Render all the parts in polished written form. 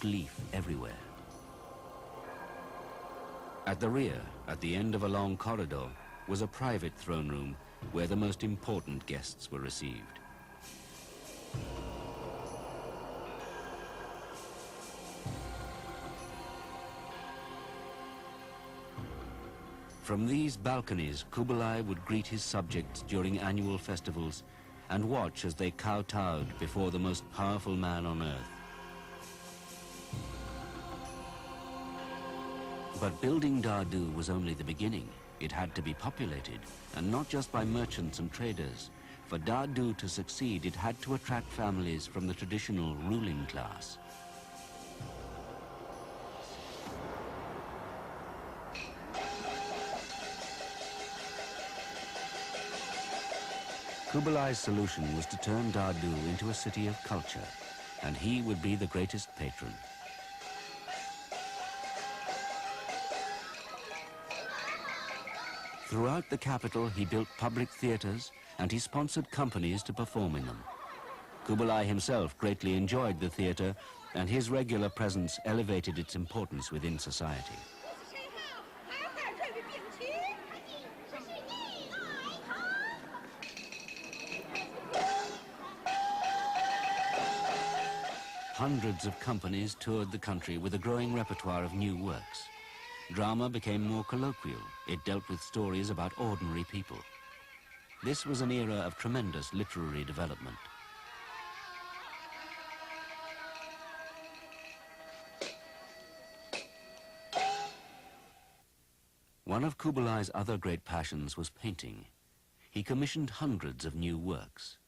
leaf everywhere. At the rear, at the end of a long corridor, was a private throne room where the most important guests were received. From these balconies, Kublai would greet his subjects during annual festivals and watch as they kowtowed before the most powerful man on earth. But building Dadu was only the beginning. It had to be populated, and not just by merchants and traders. For Dadu to succeed, it had to attract families from the traditional ruling class. Kublai's solution was to turn Dadu into a city of culture, and he would be the greatest patron. Throughout the capital, he built public theaters and he sponsored companies to perform in them. Kublai himself greatly enjoyed the theater, and his regular presence elevated its importance within society. Hundreds of companies toured the country with a growing repertoire of new works. Drama became more colloquial. It dealt with stories about ordinary people. This was an era of tremendous literary development. One of Kublai's other great passions was painting. He commissioned hundreds of new works.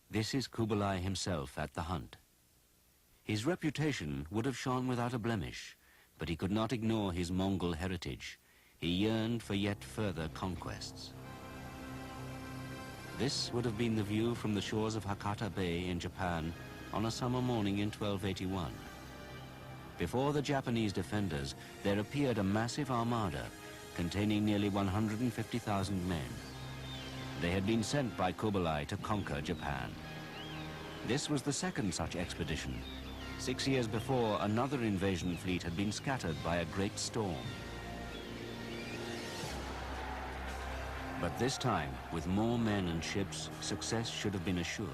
This is Kublai himself at the hunt. His reputation would have shone without a blemish, but he could not ignore his Mongol heritage. He yearned for yet further conquests. This would have been the view from the shores of Hakata Bay in Japan on a summer morning in 1281. Before the Japanese defenders, there appeared a massive armada containing nearly 150,000 men. They had been sent by Kublai to conquer Japan. This was the second such expedition. 6 years before, another invasion fleet had been scattered by a great storm. But this time, with more men and ships, success should have been assured.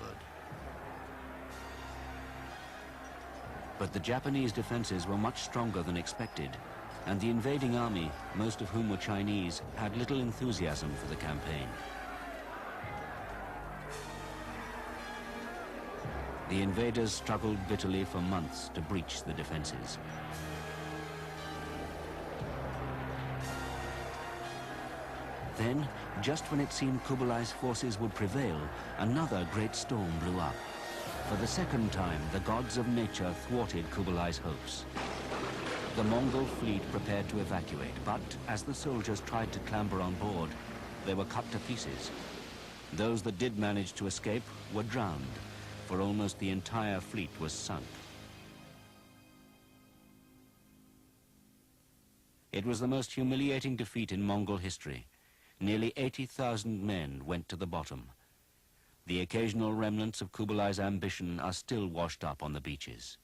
But the Japanese defenses were much stronger than expected, and the invading army, most of whom were Chinese, had little enthusiasm for the campaign. The invaders struggled bitterly for months to breach the defenses. Then, just when it seemed Kublai's forces would prevail, another great storm blew up. For the second time, the gods of nature thwarted Kublai's hopes. The Mongol fleet prepared to evacuate, but as the soldiers tried to clamber on board, they were cut to pieces. Those that did manage to escape were drowned, for almost the entire fleet was sunk. It was the most humiliating defeat in Mongol history. Nearly 80,000 men went to the bottom. The occasional remnants of Kublai's ambition are still washed up on the beaches.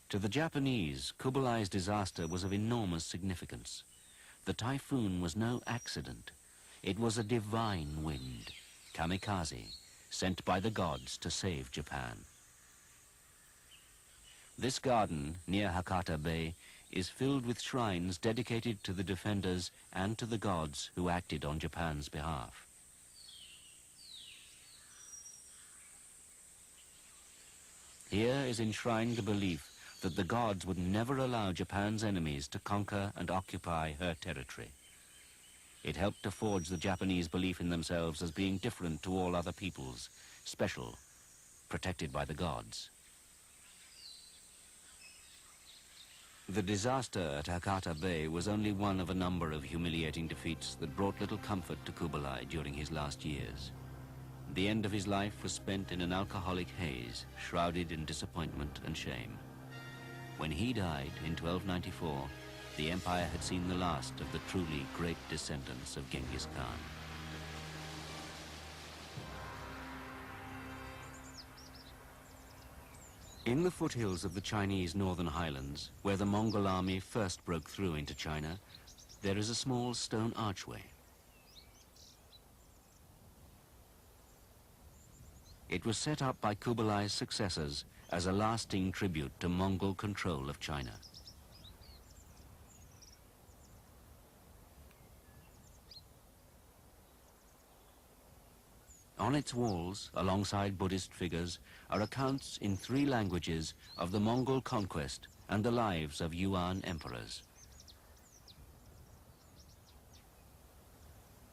To the Japanese, Kublai's disaster was of enormous significance. The typhoon was no accident. It was a divine wind, kamikaze, sent by the gods to save Japan. This garden, near Hakata Bay, is filled with shrines dedicated to the defenders and to the gods who acted on Japan's behalf. Here is enshrined the belief that the gods would never allow Japan's enemies to conquer and occupy her territory. It helped to forge the Japanese belief in themselves as being different to all other peoples, special, protected by the gods. The disaster at Hakata Bay was only one of a number of humiliating defeats that brought little comfort to Kublai during his last years. The end of his life was spent in an alcoholic haze, shrouded in disappointment and shame. When he died in 1294, the empire had seen the last of the truly great descendants of Genghis Khan. In the foothills of the Chinese northern highlands, where the Mongol army first broke through into China, there is a small stone archway. It was set up by Kublai's successors as a lasting tribute to Mongol control of China. On its walls, alongside Buddhist figures, are accounts in 3 languages of the Mongol conquest and the lives of Yuan emperors.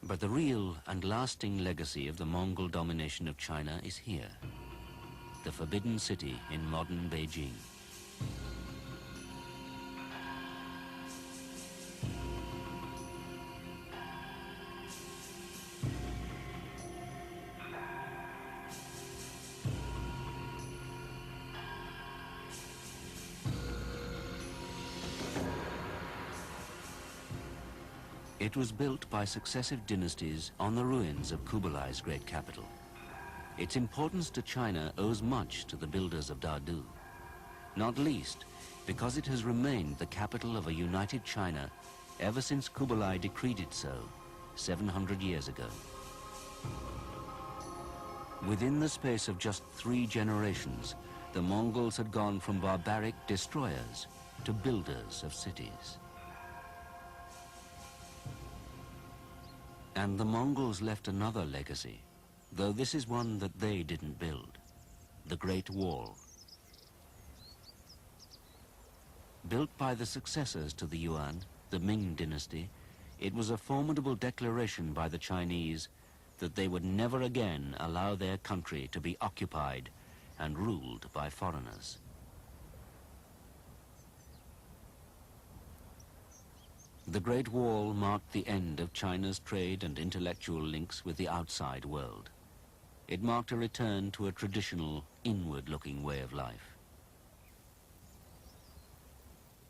But the real and lasting legacy of the Mongol domination of China is here, the Forbidden City in modern Beijing. It was built by successive dynasties on the ruins of Kublai's great capital. Its importance to China owes much to the builders of Dadu, not least because it has remained the capital of a united China ever since Kublai decreed it so 700 years ago. Within the space of just 3 generations, the Mongols had gone from barbaric destroyers to builders of cities. And the Mongols left another legacy, though this is one that they didn't build: the Great Wall. Built by the successors to the Yuan, the Ming dynasty, it was a formidable declaration by the Chinese that they would never again allow their country to be occupied and ruled by foreigners. The Great Wall marked the end of China's trade and intellectual links with the outside world. It marked a return to a traditional, inward-looking way of life.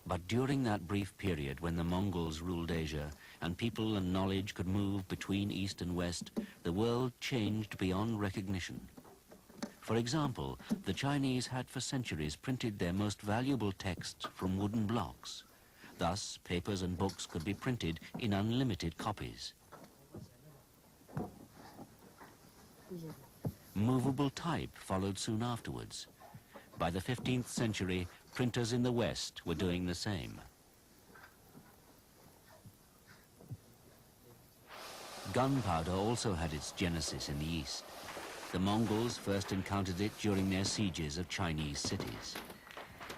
But during that brief period when the Mongols ruled Asia and people and knowledge could move between East and West, the world changed beyond recognition. For example, the Chinese had for centuries printed their most valuable texts from wooden blocks. Thus, papers and books could be printed in unlimited copies. Movable type followed soon afterwards. By the 15th century, printers in the West were doing the same. Gunpowder also had its genesis in the East. The Mongols first encountered it during their sieges of Chinese cities.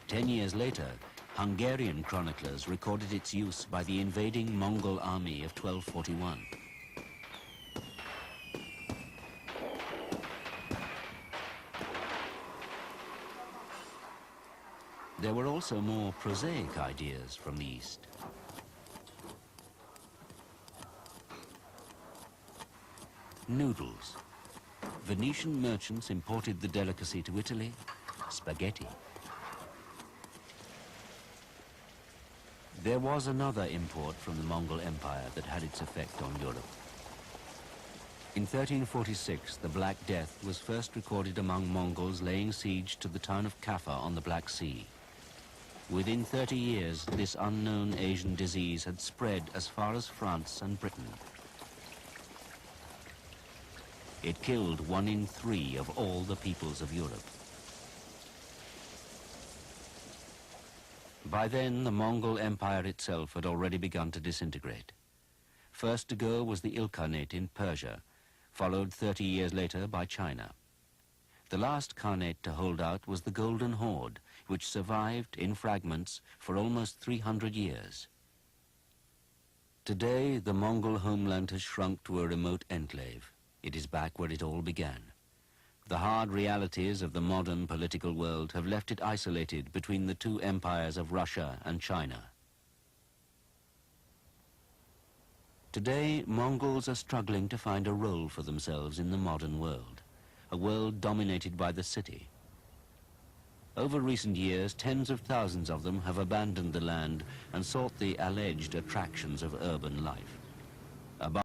10 years later, Hungarian chroniclers recorded its use by the invading Mongol army of 1241. There were also more prosaic ideas from the East. Noodles. Venetian merchants imported the delicacy to Italy: spaghetti. There was another import from the Mongol Empire that had its effect on Europe. In 1346, the Black Death was first recorded among Mongols laying siege to the town of Kaffa on the Black Sea. Within 30 years, this unknown Asian disease had spread as far as France and Britain. It killed 1 in 3 of all the peoples of Europe. By then, the Mongol Empire itself had already begun to disintegrate. First to go was the Ilkhanate in Persia, followed 30 years later by China. The last Khanate to hold out was the Golden Horde, which survived in fragments for almost 300 years. Today, the Mongol homeland has shrunk to a remote enclave. It is back where it all began. The hard realities of the modern political world have left it isolated between the 2 empires of Russia and China. Today, Mongols are struggling to find a role for themselves in the modern world, a world dominated by the city. Over recent years, tens of thousands of them have abandoned the land and sought the alleged attractions of urban life.